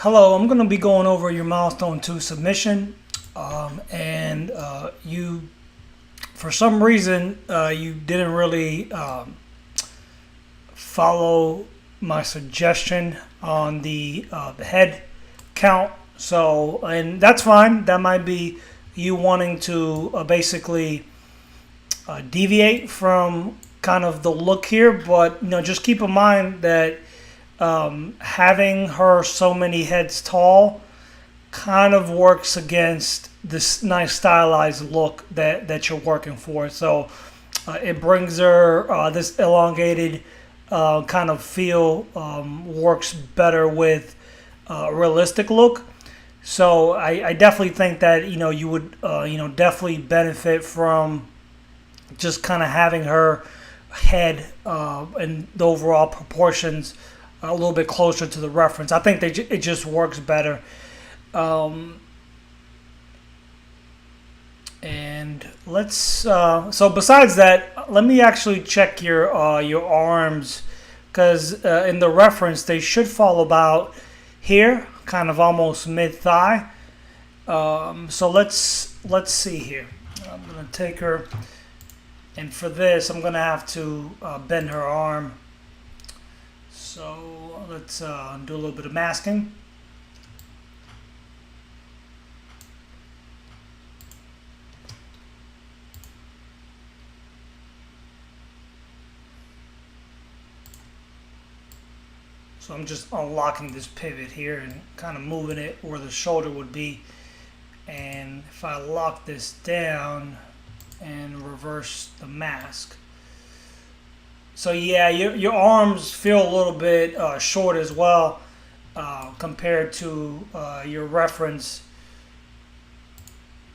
Hello, I'm going to be going over your Milestone 2 submission. And you, for some reason, you didn't really follow my suggestion on the head count. So, and that's fine. That might be you wanting to basically deviate from kind of the look here. But, just keep in mind that having her so many heads tall kind of works against this nice stylized look that you're working for. So it brings her this elongated kind of feel, works better with a realistic look. So I definitely think that you would definitely benefit from just kind of having her head and the overall proportions a little bit closer to the reference. I think it just works better. And let's so besides that, let me actually check your arms, because in the reference they should fall about here, kind of almost mid thigh. So let's see here. I'm gonna take her, and for this I'm gonna have to bend her arm. So let's do a little bit of masking. So I'm just unlocking this pivot here and kind of moving it where the shoulder would be. And if I lock this down and reverse the mask. So yeah, your arms feel a little bit short as well compared to your reference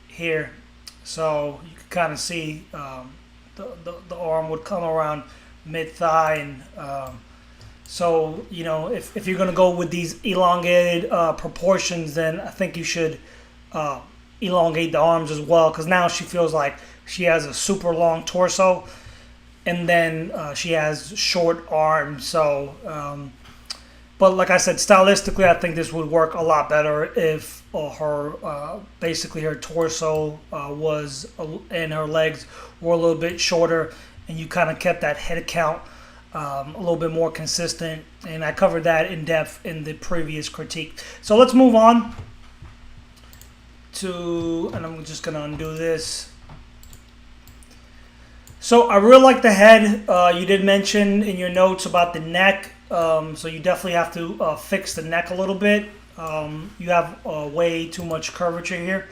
here. So you can kind of see the arm would come around mid-thigh. And so, if you're going to go with these elongated proportions, then I think you should elongate the arms as well, because now she feels like she has a super long torso. And then she has short arms. So, but like I said, stylistically, I think this would work a lot better if her basically her torso was and her legs were a little bit shorter, and you kind of kept that head count a little bit more consistent. And I covered that in depth in the previous critique. So let's move on to, and I'm just gonna undo this. So I really like the head. You did mention in your notes about the neck. So you definitely have to fix the neck a little bit. You have way too much curvature here.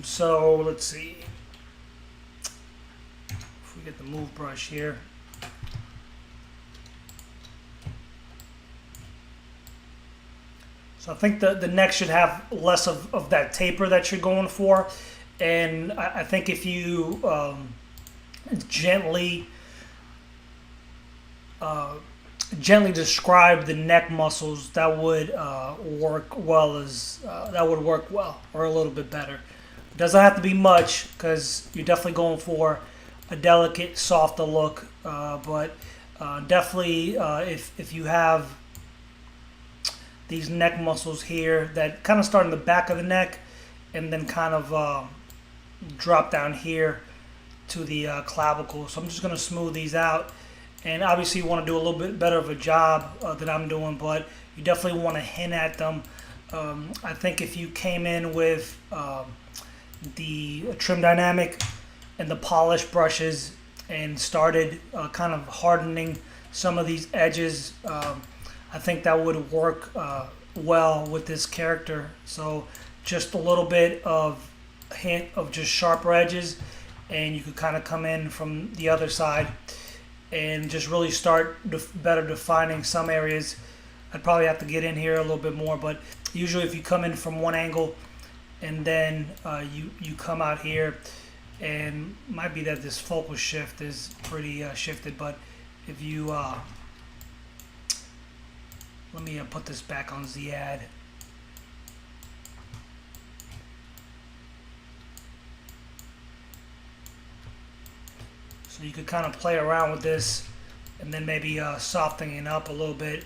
So let's see. If we get the move brush here. So I think the neck should have less of that taper that you're going for. And I think if you gently describe the neck muscles, that would work well, or a little bit better. It doesn't have to be much, because you're definitely going for a delicate, softer look. But definitely, if you have these neck muscles here that kind of start in the back of the neck and then kind of drop down here to the clavicle. So I'm just going to smooth these out. And obviously you want to do a little bit better of a job than I'm doing, but you definitely want to hint at them. I think if you came in with the trim dynamic and the polish brushes and started kind of hardening some of these edges, I think that would work well with this character. So just a little bit of hint of just sharper edges, and you could kind of come in from the other side and just really start better defining some areas. I'd probably have to get in here a little bit more, but usually if you come in from one angle and then you come out here, and might be that this focal shift is pretty shifted, but if you let me put this back on Z-Add. So you could kind of play around with this and then maybe softening it up a little bit.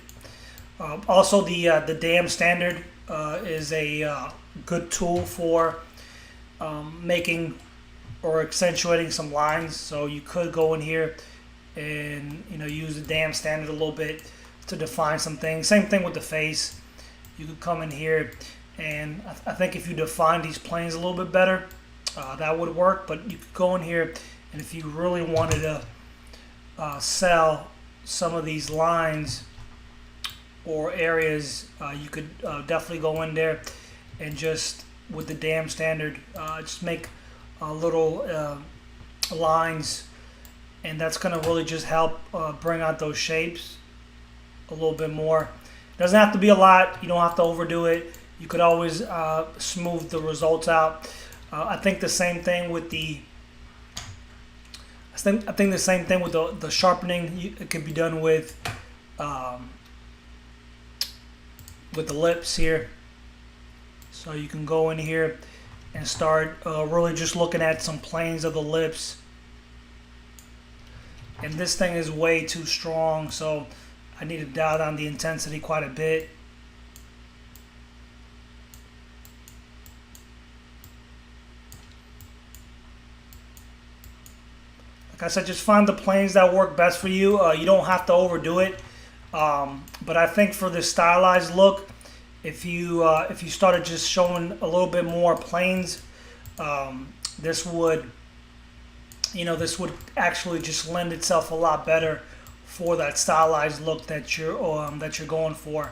Also, the dam standard is a good tool for making or accentuating some lines. So you could go in here and use the dam standard a little bit to define some things. Same thing with the face. You could come in here and I think if you define these planes a little bit better, that would work. But you could go in here and if you really wanted to sell some of these lines or areas, you could definitely go in there and just with the dam standard just make little lines, and that's going to really just help bring out those shapes a little bit more. Doesn't have to be a lot. You don't have to overdo it. You could always smooth the results out. I think the same thing with the the sharpening. It can be done with the lips here. So you can go in here and start really just looking at some planes of the lips. And this thing is way too strong, so I need to dial down the intensity quite a bit. Like I said, just find the planes that work best for you. You don't have to overdo it. But I think for this stylized look, if you started just showing a little bit more planes, this would actually just lend itself a lot better for that stylized look that you're going for.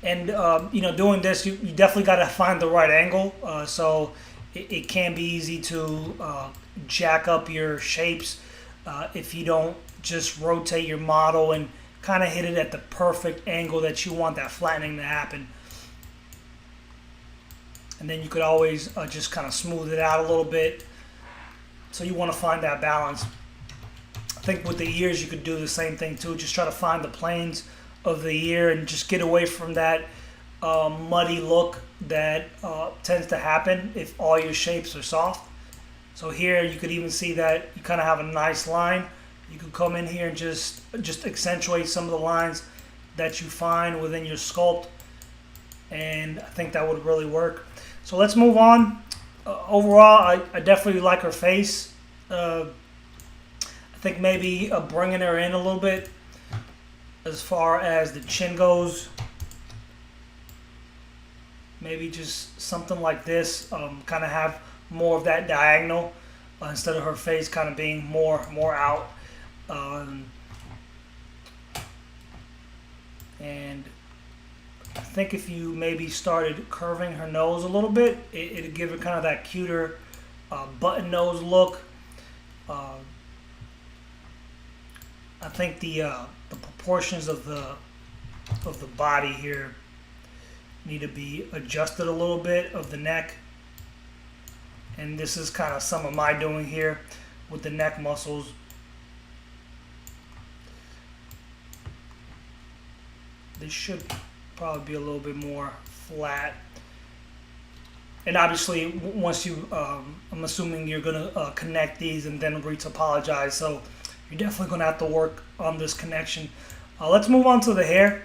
And doing this, you definitely got to find the right angle. So it can be easy to jack up your shapes if you don't just rotate your model and kind of hit it at the perfect angle that you want that flattening to happen. And then you could always just kind of smooth it out a little bit. So you want to find that balance. I think with the ears you could do the same thing too. Just try to find the planes of the ear and just get away from that muddy look that tends to happen if all your shapes are soft. So here you could even see that you kind of have a nice line. You could come in here and just accentuate some of the lines that you find within your sculpt, and I think that would really work. So let's move on. Overall, I definitely like her face. I think maybe bringing her in a little bit as far as the chin goes. Maybe just something like this, kind of have more of that diagonal instead of her face kind of being more out. And I think if you maybe started curving her nose a little bit, it'd give her kind of that cuter button nose look. I think the proportions of the body here need to be adjusted a little bit of the neck. And this is kind of some of my doing here with the neck muscles. They should probably be a little bit more flat. And obviously, once you, I'm assuming you're gonna connect these and then agree to apologize. So you're definitely gonna have to work on this connection. Let's move on to the hair.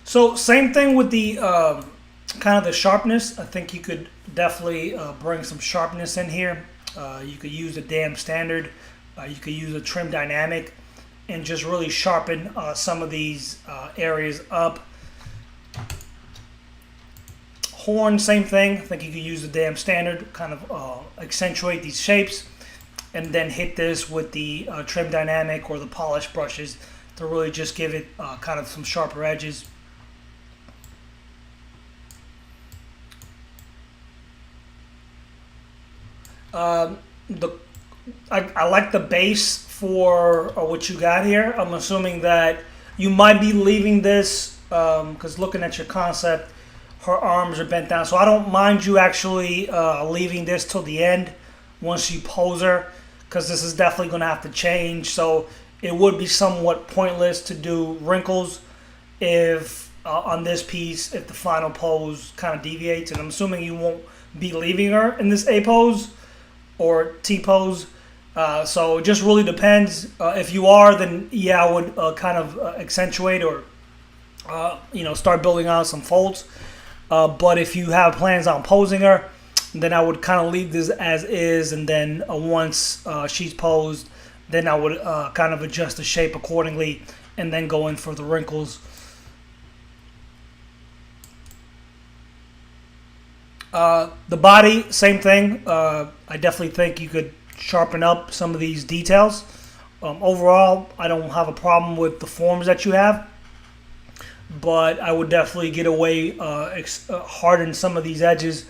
So same thing with the kind of the sharpness. I think you could definitely bring some sharpness in here. You could use a dam standard. You could use a trim dynamic and just really sharpen some of these areas up. Horn, same thing. I think you could use the dam standard, kind of accentuate these shapes, and then hit this with the trim dynamic or the polish brushes to really just give it kind of some sharper edges. I like the base for what you got here. I'm assuming that you might be leaving this because looking at your concept, her arms are bent down. So I don't mind you actually leaving this till the end once you pose her, because this is definitely going to have to change. So it would be somewhat pointless to do wrinkles if on this piece if the final pose kind of deviates, and I'm assuming you won't be leaving her in this A pose or T pose. So it just really depends. If you are, then yeah, I would kind of accentuate or start building out some folds. But if you have plans on posing her, then I would kind of leave this as is, and then once she's posed, then I would kind of adjust the shape accordingly, and then go in for the wrinkles. The body, same thing. I definitely think you could sharpen up some of these details. Overall, I don't have a problem with the forms that you have, but I would definitely get away, harden some of these edges.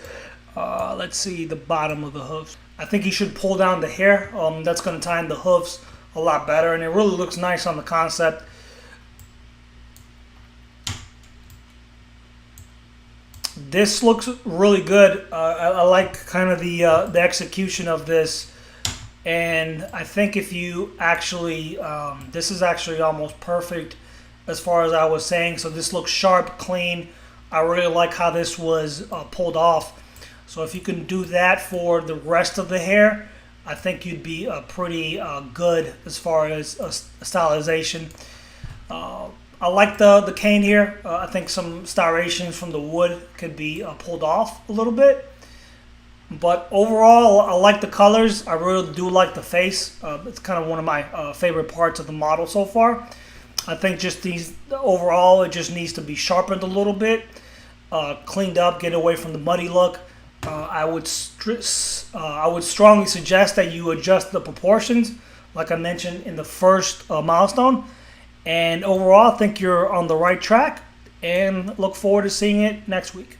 Let's see the bottom of the hoofs. I think you should pull down the hair. That's going to tie in the hoofs a lot better, and it really looks nice on the concept. This looks really good. I like kind of the execution of this, and I think if you actually, this is actually almost perfect as far as I was saying. So this looks sharp, clean. I really like how this was pulled off. So if you can do that for the rest of the hair, I think you'd be pretty good as far as stylization. I like the cane here. I think some striations from the wood could be pulled off a little bit. But overall, I like the colors. I really do like the face. It's kind of one of my favorite parts of the model so far. I think just overall, it just needs to be sharpened a little bit, cleaned up, get away from the muddy look. I would strongly suggest that you adjust the proportions, like I mentioned in the first milestone. And overall, I think you're on the right track, and look forward to seeing it next week.